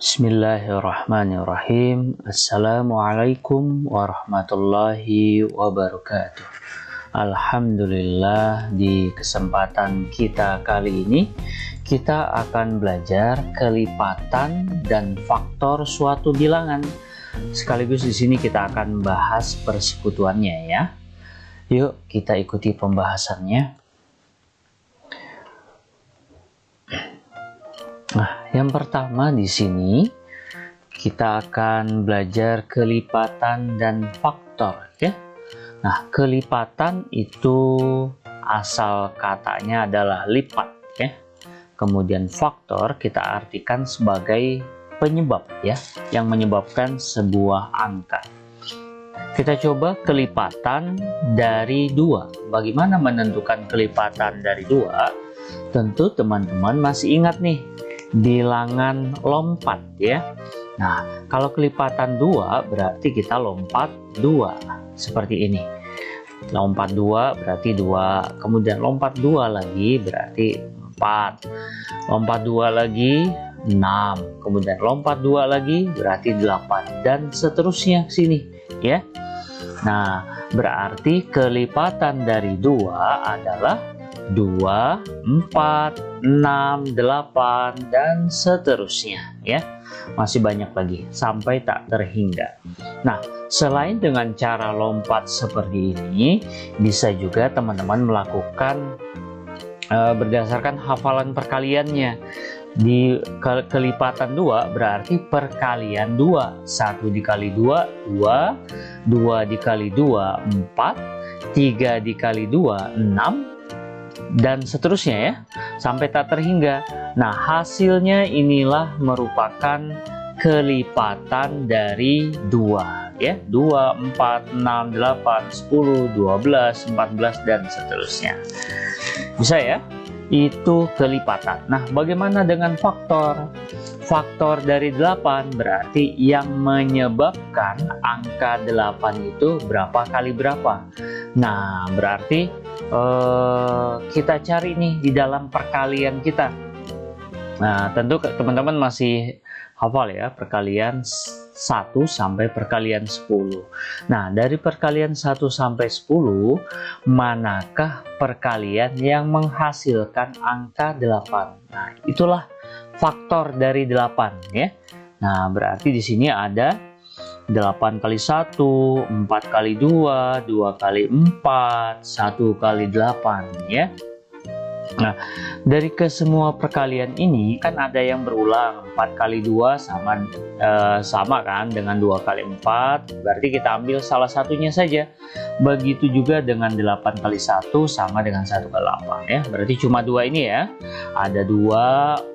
Bismillahirrahmanirrahim. Assalamualaikum warahmatullahi wabarakatuh. Alhamdulillah, di kesempatan kita kali ini kita akan belajar kelipatan dan faktor suatu bilangan. Sekaligus di sini kita akan bahas persekutuannya ya. Yuk kita ikuti pembahasannya. Nah, yang pertama di sini kita akan belajar kelipatan dan faktor ya. Nah, kelipatan itu asal katanya adalah lipat ya. Kemudian faktor kita artikan sebagai penyebab ya, yang menyebabkan sebuah angka. Kita coba kelipatan dari 2. Bagaimana menentukan kelipatan dari 2? Tentu teman-teman masih ingat nih bilangan lompat ya. Nah, kalau kelipatan 2 berarti kita lompat 2 seperti ini. Lompat 2 berarti 2, kemudian lompat 2 lagi berarti 4. Lompat 2 lagi 6, kemudian lompat 2 lagi berarti 8 dan seterusnya ke sini ya. Nah, berarti kelipatan dari 2 adalah 2, 4, 6, 8 dan seterusnya ya. Masih banyak lagi sampai tak terhingga. Nah, selain dengan cara lompat seperti ini, bisa juga teman-teman melakukan berdasarkan hafalan perkaliannya. Di kelipatan 2 berarti perkalian 2. 1 dikali 2, 2. 2 dikali 2, 4. 3 dikali 2, 6. Dan seterusnya ya, sampai tak terhingga. Nah, hasilnya inilah merupakan kelipatan dari 2 ya. 2, 4, 6, 8, 10, 12, 14 dan seterusnya. Bisa ya? Itu kelipatan. Nah, bagaimana dengan faktor? Faktor dari 8 berarti yang menyebabkan angka 8 itu berapa kali berapa. Nah, berarti kita cari nih di dalam perkalian kita. Nah, tentu teman-teman masih hafal ya perkalian 1 sampai perkalian 10. Nah, dari perkalian 1 sampai 10, manakah perkalian yang menghasilkan angka 8? Nah, itulah faktor dari 8 ya. Nah, berarti di sini ada 8 kali 1, 4 kali 2, 2 kali 4, 1 kali 8 ya. Nah, dari kesemua perkalian ini kan ada yang berulang. 4 kali 2 sama kan dengan 2 kali 4, berarti kita ambil salah satunya saja. Begitu juga dengan 8 kali 1 sama dengan 1 kali 8 ya. Berarti cuma 2 ini ya. Ada 2,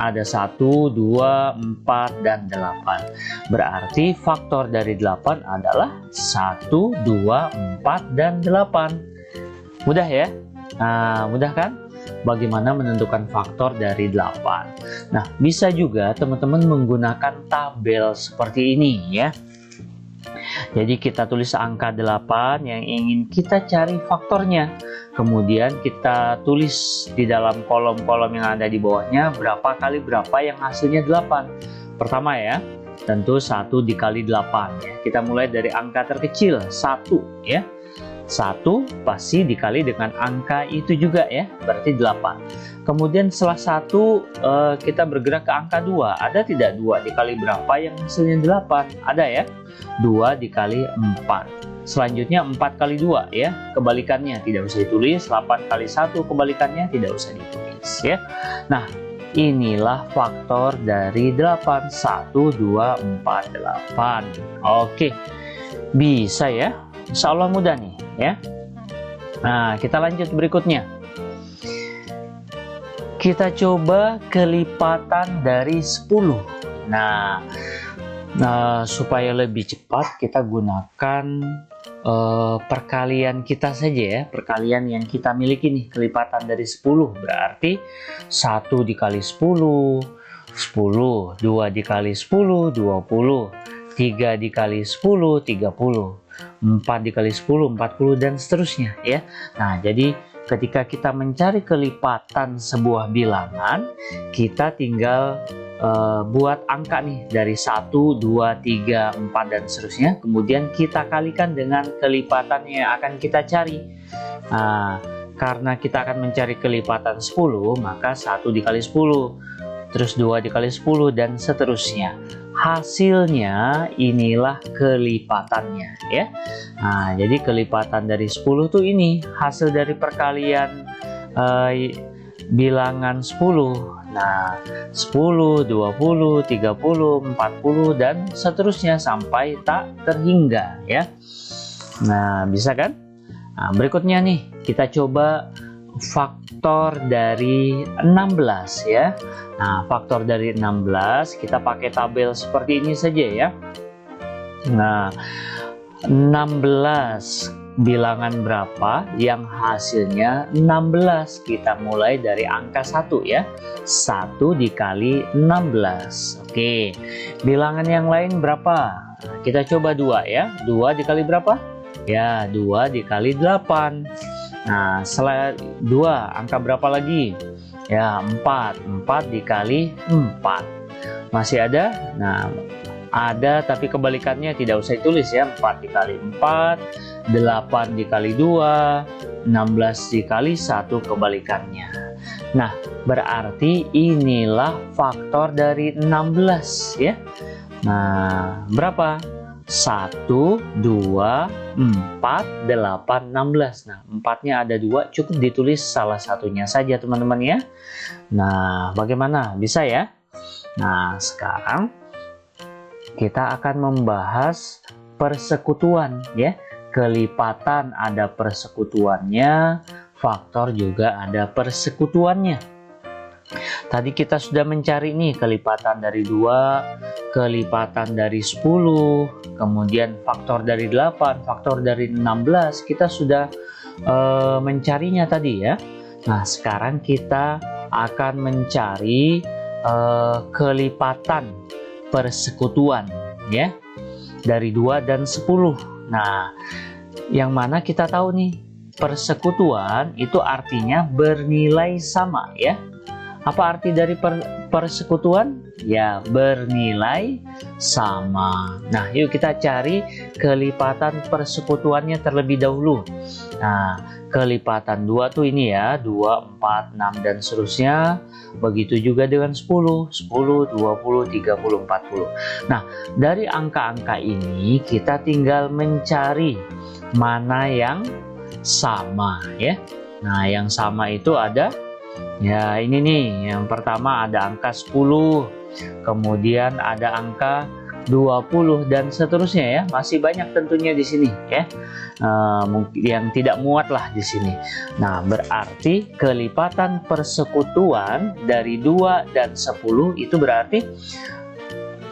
ada 1, 2, 4, dan 8. Berarti faktor dari 8 adalah 1, 2, 4, dan 8. Mudah ya? Nah, mudah kan? Bagaimana menentukan faktor dari 8? Nah, bisa juga teman-teman menggunakan tabel seperti ini ya. Jadi kita tulis angka 8 yang ingin kita cari faktornya. Kemudian kita tulis di dalam kolom-kolom yang ada di bawahnya berapa kali berapa yang hasilnya 8. Pertama ya, tentu 1 dikali 8 ya. Kita mulai dari angka terkecil 1 ya. 1 pasti dikali dengan angka itu juga ya, berarti 8. Kemudian setelah 1 kita bergerak ke angka 2. Ada tidak 2 dikali berapa yang hasilnya 8? Ada ya. 2 dikali 4. Selanjutnya 4 kali 2 ya, kebalikannya tidak usah ditulis. 8 kali 1 kebalikannya tidak usah ditulis ya. Nah, inilah faktor dari 8. 1, 2, 4, 8. Oke, bisa ya. Insya Allah mudah nih ya. Nah, kita lanjut berikutnya. Kita coba kelipatan dari 10. Nah, supaya lebih cepat kita gunakan perkalian kita saja ya. Perkalian yang kita miliki nih, kelipatan dari 10 berarti 1 dikali 10, 10, 2 dikali 10, 20, 3 dikali 10, 30, 4 dikali 10, 40 dan seterusnya ya. Nah, jadi ketika kita mencari kelipatan sebuah bilangan, kita tinggal buat angka nih dari 1, 2, 3, 4 dan seterusnya. Kemudian kita kalikan dengan kelipatan yang akan kita cari. Karena kita akan mencari kelipatan 10, maka 1 dikali 10, terus 2 dikali 10 dan seterusnya. Hasilnya inilah kelipatannya ya. Nah, jadi kelipatan dari 10 tuh ini hasil dari perkalian bilangan 10. Nah, 10, 20, 30, 40 dan seterusnya sampai tak terhingga ya. Nah, bisa kan? Nah, berikutnya nih kita coba faktor dari 16 ya. Nah, faktor dari 16 kita pakai tabel seperti ini saja ya. Nah, 16 bilangan berapa yang hasilnya 16? Kita mulai dari angka 1 ya. 1 dikali 16. Oke. Bilangan yang lain berapa? Kita coba 2 ya. 2 dikali berapa? Ya, 2 dikali 8. Nah, setelah 2, angka berapa lagi? Ya, 4. 4 dikali 4. Masih ada? Nah, ada tapi kebalikannya tidak usah ditulis ya. 4 dikali 4, 8 dikali 2, 16 dikali 1 kebalikannya. Nah, berarti inilah faktor dari 16 ya. Nah, berapa? 1, 2, 4, 8, 16. Nah, 4-nya ada 2, cukup ditulis salah satunya saja teman-teman ya. Nah, bagaimana? Bisa ya? Nah, sekarang kita akan membahas persekutuan ya. Kelipatan ada persekutuannya, faktor juga ada persekutuannya. Tadi kita sudah mencari nih kelipatan dari 2, kelipatan dari 10, kemudian faktor dari 8, faktor dari 16. Kita sudah mencarinya tadi ya. Nah, sekarang kita akan mencari kelipatan persekutuan ya dari 2 dan 10. Nah, yang mana kita tahu nih persekutuan itu artinya bernilai sama ya. Apa arti dari persekutuan? Ya, bernilai sama. Nah, yuk kita cari kelipatan persekutuannya terlebih dahulu. Nah, kelipatan 2 tuh ini ya, 2, 4, 6 dan seterusnya. Begitu juga dengan 10, 10, 20, 30, 40. Nah, dari angka-angka ini kita tinggal mencari mana yang sama ya. Nah, yang sama itu ada ya ini nih, yang pertama ada angka 10, kemudian ada angka 20 dan seterusnya ya. Masih banyak tentunya di sini ya. Mungkin yang tidak muat lah di sini. Nah, berarti kelipatan persekutuan dari 2 dan 10 itu berarti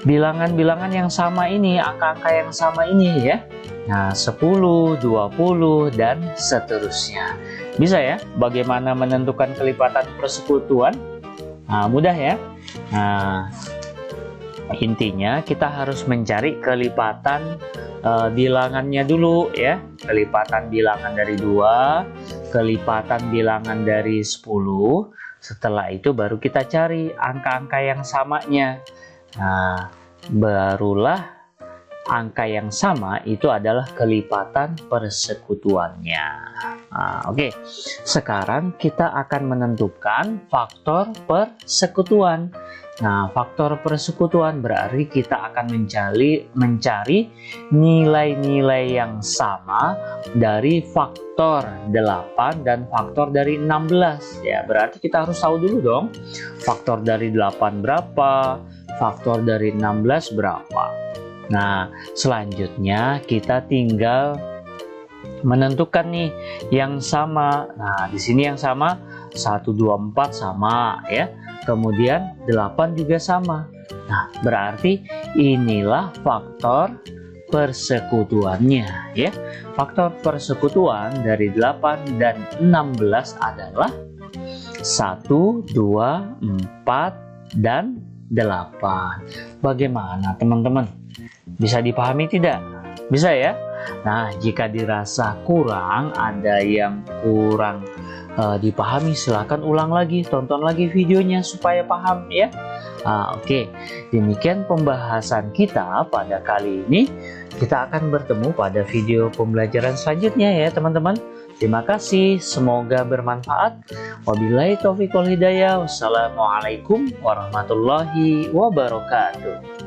bilangan-bilangan yang sama ini, angka-angka yang sama ini ya. Nah, 10, 20 dan seterusnya. Bisa ya, bagaimana menentukan kelipatan persekutuan? Nah, mudah ya. Nah, intinya kita harus mencari kelipatan bilangannya dulu ya. Kelipatan bilangan dari 2, kelipatan bilangan dari 10. Setelah itu baru kita cari angka-angka yang samanya. Nah, barulah angka yang sama itu adalah kelipatan persekutuannya. Nah, oke. Sekarang kita akan menentukan faktor persekutuan. Nah, faktor persekutuan berarti kita akan mencari nilai-nilai yang sama dari faktor 8 dan faktor dari 16. Ya, berarti kita harus tahu dulu dong. Faktor dari 8 berapa? Faktor dari 16 berapa? Nah, selanjutnya kita tinggal menentukan nih yang sama. Nah, di sini yang sama 1, 2, 4 sama ya. Kemudian 8 juga sama. Nah, berarti inilah faktor persekutuannya ya. Faktor persekutuan dari 8 dan 16 adalah 1, 2, 4 dan 8. Bagaimana teman-teman? Bisa dipahami tidak? Bisa ya? Nah, jika dirasa kurang, ada yang kurang dipahami, silahkan ulang lagi, tonton lagi videonya supaya paham ya. Oke. Demikian pembahasan kita pada kali ini. Kita akan bertemu pada video pembelajaran selanjutnya ya teman-teman. Terima kasih, semoga bermanfaat. Wabillahi taufiq wal hidayah. Wassalamualaikum warahmatullahi wabarakatuh.